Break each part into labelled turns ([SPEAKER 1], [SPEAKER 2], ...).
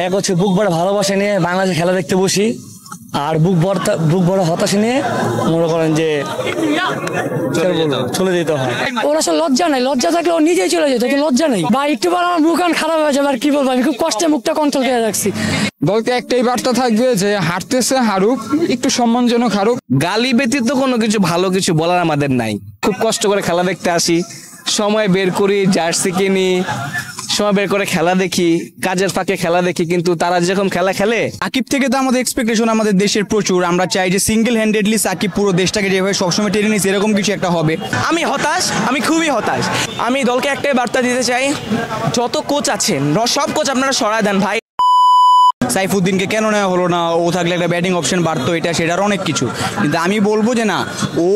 [SPEAKER 1] এক হচ্ছে বুক ভরা ভালোবাসা নিয়ে বাংলাদেশে খেলা দেখতে বসি, আর বুক ভরা হতাশা নিয়ে মনে করেন যে চলে যেতে হয়।
[SPEAKER 2] ওর আসলে লজ্জা নাই, লজ্জা থাকলে ও নিজেই চলে যেত, লজ্জা নেই বা একটু বার আমার মুখ খারাপ হয়ে যাবে। আর কি বলবো, আমি খুব কষ্টে মুখটা কন্ট্রোল করে রাখছি।
[SPEAKER 3] দলকে একটাই বার্তা থাকবে যে হারতেছে হারুক, একটু সম্মানজনক হারুক।
[SPEAKER 4] গালি ব্যতীত কোনো কিছু ভালো কিছু বলার আমাদের নাই। খুব কষ্ট করে খেলা দেখতে আসি, সময় বের করি, জার্সি কিনি, সময় বের করে খেলা দেখি, কাজের ফাঁকে খেলা দেখি, কিন্তু তারা যেরকম খেলা খেলে।
[SPEAKER 5] সাকিব থেকে তো আমাদের এক্সপেকটেশন আমাদের দেশের প্রচুর। আমরা চাই যে সিঙ্গেল হ্যান্ডেডলি সাকিব পুরো দেশটাকে যেভাবে সবসময় টেনে নিচ্ছে এরকম কিছু একটা হবে।
[SPEAKER 6] আমি হতাশ, আমি খুবই হতাশ। আমি দলকে একটাই বার্তা দিতে চাই, যত কোচ আছেন সব কোচ আপনারা সরায় দেন ভাই।
[SPEAKER 5] সাইফুদ্দিনকে কেন নেওয়া হলো না? ও থাকলে একটা ব্যাটিং অপশন বাড়তো, এটা সেটার অনেক কিছু। কিন্তু আমি বলবো যে না, ও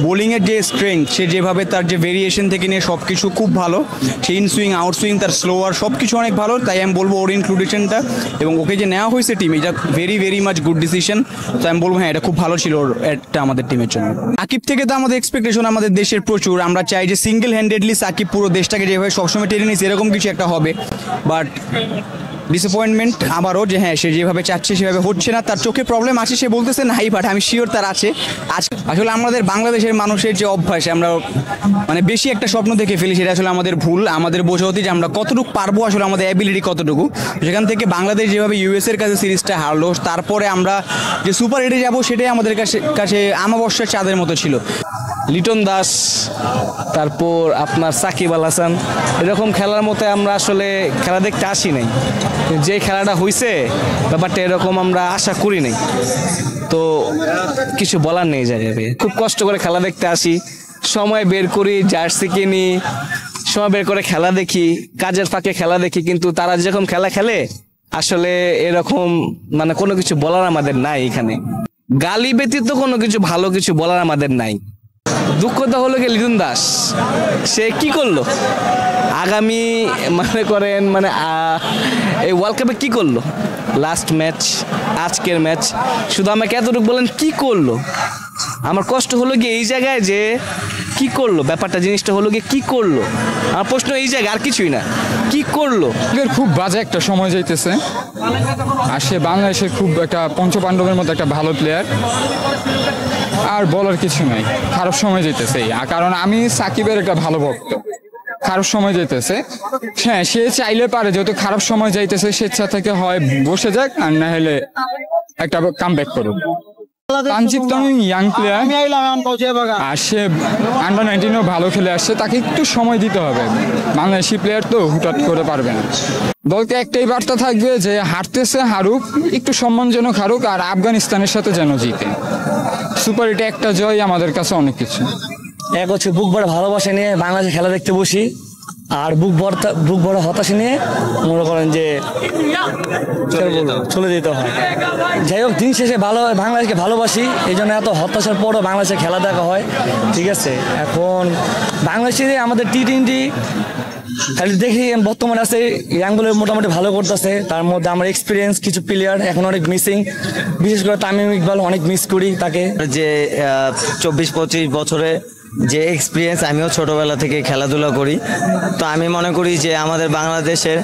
[SPEAKER 5] বোলিংয়ের যে স্ট্রেংথ, সে যেভাবে তার যে ভেরিয়েশন থেকে নিয়ে সব কিছু খুব ভালো, say in swing out swing তার স্লোয়ার সব কিছু অনেক ভালো। তাই আমি বলবো ওর ইনক্লুডেশনটা এবং ওকে যে নেওয়া হয়েছে টিম, এটা very very much good decision. তো আমি বলবো হ্যাঁ, এটা খুব ভালো ছিল ওর একটা আমাদের টিমের জন্য। সাকিব থেকে তো আমাদের এক্সপেকটেশন আমাদের দেশের প্রচুর। আমরা চাই যে সিঙ্গেল হ্যান্ডেডলি সাকিব পুরো দেশটাকে যেভাবে সবসময় টেনে নিচ্ছে এরকম কিছু একটা হবে। বাট ডিসঅ্যাপয়েন্টমেন্ট আবারও যে হ্যাঁ, সে যেভাবে চাচ্ছে সেভাবে হচ্ছে না। তার চোখে প্রবলেম আছে, সে বলতেছে নাই, বাট আমি শিওর তার আছে। আসলে আমাদের বাংলাদেশের মানুষের যে অভ্যাস, আমরা মানে বেশি একটা স্বপ্ন দেখে ফেলি, সেটা আসলে আমাদের ভুল। আমাদের বোঝা উচিত যে আমরা কতটুকু পারবো, আসলে আমাদের অ্যাবিলিটি কতটুকু। সেখান থেকে বাংলাদেশ যেভাবে ইউএসের কাছে সিরিজটা হারলো, তারপরে আমরা যে সুপার এইটে যাবো সেটাই আমাদের কাছে আমাবস্যার চাঁদের মতো ছিল।
[SPEAKER 4] লিটন দাস, তারপর আপনার সাকিব আল হাসান, এরকম খেলার মতো আমরা আসলে খেলা দেখতে আসি নাই। যে খেলাটা হয়েছে ব্যাপারটা এরকম আমরা আশা করি নাই, তো কিছু বলার নেই। যাবে খুব কষ্ট করে খেলা দেখতে আসি, সময় বের করি, জার্সি কিনি, সময় বের করে খেলা দেখি, কাজের ফাঁকে খেলা দেখি, কিন্তু তারা যেরকম খেলা খেলে আসলে এরকম মানে কোনো কিছু বলার আমাদের নাই। এখানে গালি ব্যতীত কোনো কিছু ভালো কিছু বলার আমাদের নাই। দুঃখটা হলো কি, লিটন দাস সে কি করলো আগামী মনে করেন মানে এই ওয়ার্ল্ড কাপে কি করলো, লাস্ট ম্যাচ, আজকের ম্যাচ, শুধু আমাকে এতটুকু বলেন কি করলো। আমার কষ্ট হলো কি এই জায়গায় যে কি করলো, ব্যাপারটা জিনিসটা হলো কি কি করলো। আমার প্রশ্ন এই জায়গায়, আর কিছুই না, কি করলো।
[SPEAKER 3] খুব বাজে একটা সময় যাইতেছে, আর সে বাংলাদেশের খুব একটা পঞ্চপাণ্ডবের মতো একটা ভালো প্লেয়ার। আর বলার কিছু নাই, খারাপ সময় যেতেছে। কারণ আমি সাকিবের একটা ভালো ভক্ত। খারাপ সময় যাইতেছে, হ্যাঁ সে চাইলে পারে, যেহেতু খারাপ সময় যাইতেছে স্বেচ্ছা থেকে হয় বসে যাক, আর না হলে একটা কাম ব্যাক করুক। তানজিদ তামিম ইয়াং প্লেয়ার, আর সে আন্ডার 19-এও ভালো খেলে আসছে, তাকে একটু সময় দিতে হবে। বাংলাদেশি প্লেয়ার তো হুটহাট করে পারবে না। দলকে একটাই বার্তা থাকবে যে হারতেছে হারুক, একটু সম্মানজনক হারুক, আর আফগানিস্তানের সাথে যেন জিতে। সুপার এইটে একটা জয় আমাদের কাছে অনেক কিছু।
[SPEAKER 1] এক হচ্ছে বুক ভরা ভালোবাসা নিয়ে বাংলাদেশে খেলা দেখতে বসি, আর বুক ভরা হতাশা নিয়ে মনে করেন যে চলে যেতে হয়। যাই হোক, দিন শেষে বাংলাদেশকে ভালোবাসি, এই জন্য এত হতাশার পরও বাংলাদেশে খেলা দেখা হয়। ঠিক আছে, এখন বাংলাদেশে আমাদের টি-20 খালি দেখি বর্তমানে আছে, ইয়াংগুলো মোটামুটি ভালো করতেছে। তার মধ্যে আমার এক্সপিরিয়েন্স কিছু প্লেয়ার এখন অনেক মিসিং, বিশেষ করে তামিম ইকবাল অনেক মিস করি তাকে।
[SPEAKER 7] যে 24-25 বছরে যে এক্সপিরিয়েন্স, আমিও ছোটবেলা থেকে খেলাধুলা করি, তো আমি মনে করি যে আমাদের বাংলাদেশের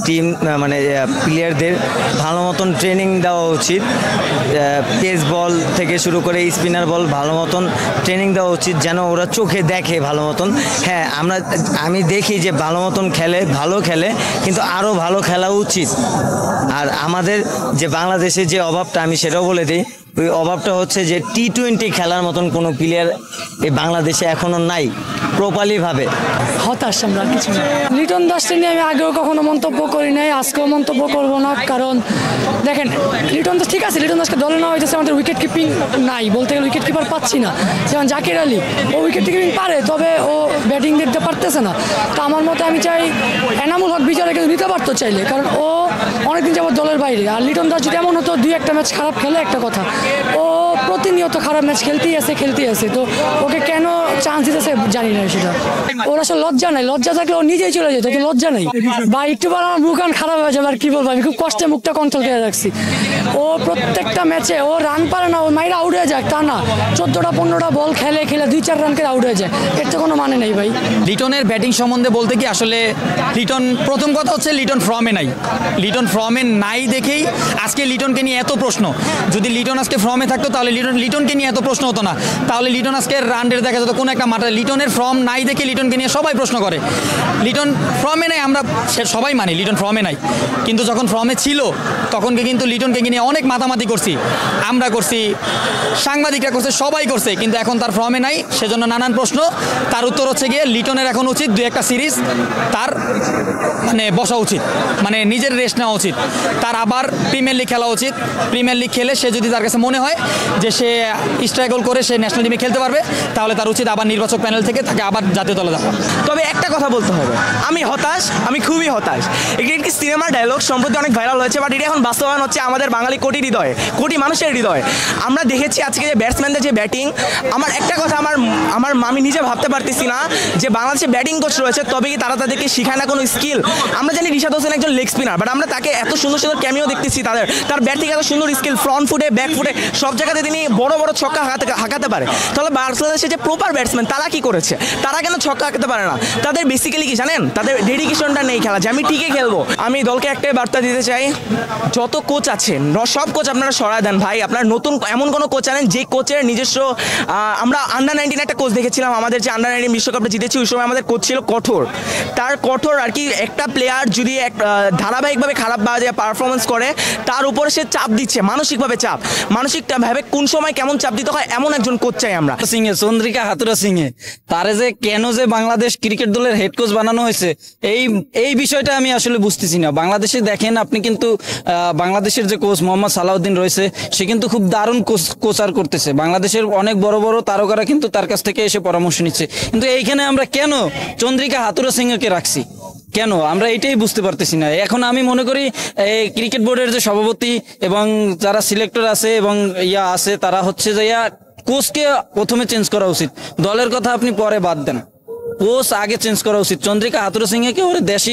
[SPEAKER 7] টিম মানে প্লেয়ারদের ভালো মতন ট্রেনিং দেওয়া উচিত। পেস বল থেকে শুরু করে স্পিনার বল ভালো মতন ট্রেনিং দেওয়া উচিত, যেন ওরা চোখে দেখে ভালো মতন। হ্যাঁ, আমি দেখি যে ভালো মতন খেলে, ভালো খেলে, কিন্তু আরও ভালো খেলা উচিত। আর আমাদের যে বাংলাদেশে যে অভাবটা, আমি সেটাও বলে দিই, ওই অভাবটা হচ্ছে যে টি-20 খেলার মতন কোনো প্লেয়ার এই বাংলাদেশে এখনো নাই প্রপারলি ভাবে।
[SPEAKER 2] হতাশ আমরা কিছু না। লিটন দাসকে নিয়ে আমি আগেও কখনো মন্তব্য করি নাই, আজকেও মন্তব্য করব না। কারণ দেখেন, লিটন দাস ঠিক আছে, লিটন দাসকে দলে নেওয়া হয়েছে, আমাদের উইকেট কিপিং নাই, বলতে গেলে উইকেট কিপার পাচ্ছি না। যেমন জাকির আলী, ও উইকেট কিপিং পারে, তবে ও ব্যাটিং দেখতে পারতেছে না। তো আমার মতে আমি চাই এনামুল হক বিচারে কিন্তু নিতে পারতো চাইলে, কারণ ও অনেকদিন যাবত দলের বাইরে। আর লিটন দাস যদি এমন হতো 2-1 ম্যাচ খারাপ খেলে একটা কথা, ও প্রতিনিয়ত খারাপ ম্যাচ খেলতেই আছে, তো ওকে কেন চান্স দিতেছে জানি না সেটা। ওর আসলে লজ্জা নাই, লজ্জা থাকলে ও নিজেই চলে যেত, তো লজ্জা নেই ভাই। একটু বার আমার মুখ খারাপ হয়ে যাবে, আর কি বলবো, আমি খুব কষ্টে মুখটা কন্ট্রোল করে রাখছি। ও প্রত্যেকটা ম্যাচে ও রান পারে না, ও মাইরা আউট হয়ে যায়, তা না 14টা-15টা বল খেলে 2-4 রান করে আউট হয়ে যায়, এর তো কোনো মানে নেই ভাই।
[SPEAKER 8] লিটনের ব্যাটিং সম্বন্ধে বলতে কি আসলে লিটন, প্রথম কথা হচ্ছে লিটন ফর্মে নাই। লিটন ফর্মে নাই দেখেই আজকে লিটনকে নিয়ে এত প্রশ্ন। যদি লিটন আজকে ফর্মে থাকতো তাহলে লিটনকে নিয়ে এত প্রশ্ন হতো না, তাহলে লিটন আজকে রান রেট দেখা যেত কোনো একটা মাঠে। লিটনের ফর্ম নাই দেখে লিটনকে নিয়ে সবাই প্রশ্ন করে। লিটন ফর্মে নাই, আমরা সবাই মানি লিটন ফর্মে নাই, কিন্তু যখন ফর্মে ছিল তখনকে কিন্তু লিটনকে নিয়ে অনেক মাতামাতি করছি, আমরা করছি, সাংবাদিকরা করছে, সবাই করছে, কিন্তু এখন তার ফর্মে নাই, সেজন্য নানান প্রশ্ন। তার উত্তর হচ্ছে গিয়ে লিটনের এখন উচিত 2-1টা সিরিজ তার মানে বসা উচিত, মানে নিজের রেস্ট নেওয়া উচিত, তার আবার প্রিমিয়ার লিগ খেলা উচিত। প্রিমিয়ার লিগ খেলে সে যদি তার কাছে মনে হয় যে সে স্ট্রাগল করে সে ন্যাশনাল টিমে খেলতে পারবে, তাহলে তার উচিত আবার নির্বাচক প্যানেল থেকে তাকে আবার জাতীয় দলে যাওয়া।
[SPEAKER 6] তবে একটা কথা বলতে হবে, আমি হতাশ, আমি খুবই হতাশ। একটি সিনেমার ডায়লগ সম্প্রতি অনেক ভাইরাল হয়েছে, বাট এটা এখন বাস্তবায়ন হচ্ছে আমাদের বাঙালি কোটি মানুষের হৃদয়। আমরা দেখেছি আজকে যে ব্যাটসম্যানদের যে ব্যাটিং, আমার একটা কথা, আমার আমি নিজে ভাবতে পারতেছি না যে বাংলাদেশে ব্যাটিং কোচ রয়েছে, তবে কি তারা তাদেরকে শেখায় না কোনো স্কিল। আমরা জানি রিশাদ হোসেন একজন লেগ স্পিনার, বাট আমরা তাকে এত সুন্দর সুন্দর ক্যামিও দেখতেছি, তার ব্যাট থেকে এত সুন্দর স্কিল, ফ্রন্ট ফুটে, ব্যাক ফুটে, সব জায়গাতে তিনি বড় বড় ছক্কা হাঁকাতে পারে। তাহলে বাংলাদেশের যে প্রপার ব্যাটসম্যান তারা কি করেছে? তারা কেন ছক্কা হাঁকাতে পারে না? তাদের বেসিক্যালি কি জানেন, তাদের ডেডিকেশনটা নেই খেলা, যে আমি ঠিকই খেলবো। আমি দলকে একটাই বার্তা দিতে চাই, যত কোচ আছেন সব কোচ আপনারা সরায় দেন ভাই। আপনারা নতুন এমন কোনো কোচ আনেন যে কোচের নিজস্ব, আমরা আন্ডার-19 একটা কোচ দেখেছিলাম, আমাদের যে আন্ডার-19 বিশ্বকাপটা জিতেছি, ওই সময় আমাদের কোচ ছিল কঠোর। তার কঠোর আর কি, একটা প্লেয়ার যদি ধারাবাহিকভাবে খারাপ বাজে পারফরমেন্স করে, তার উপরে সে চাপ দিচ্ছে, মানসিকভাবে চাপ, মানসিকভাবে কোন সময় কেমন চাপ দিতে হয়, এমন একজন কোচ চাই আমরা।
[SPEAKER 9] চন্দ্রিকা হাতুড়া সিংহে তারে যে কেন যে বাংলাদেশ ক্রিকেট দলের হেড কোচ বানানো হয়েছে, এই বিষয়টা আমি আসলে বুঝতেছি না। বাংলাদেশে দেখেন আপনি, কিন্তু বাংলাদেশের যে কোচ মোহাম্মদ সালাউদ্দিন রয়েছে, সে কিন্তু খুব দারুণ কোচার করতেছে। বাংলাদেশের অনেক বড় বড় তারকারা কিন্তু তার কাছ থেকে এসে পরামর্শ নিচ্ছে, কিন্তু এইখানে আমরা কেন চন্দ্রিকা হাতুড়া সিংহকে রাখছি, কেন আমরা এটাই বুঝতে পারতেছি না। এখন আমি মনে করি ক্রিকেট বোর্ডের যে সভাপতি এবং যারা সিলেক্টর আছে এবং আছে, তারা হচ্ছে যে কোচকে প্রথমে চেঞ্জ করা উচিত। দলের কথা আপনি পরে বাদ দেন, কোচ আগে চেঞ্জ করা উচিত। চন্দ্রিকা হাতুড়া সিংহকে ওর দেশি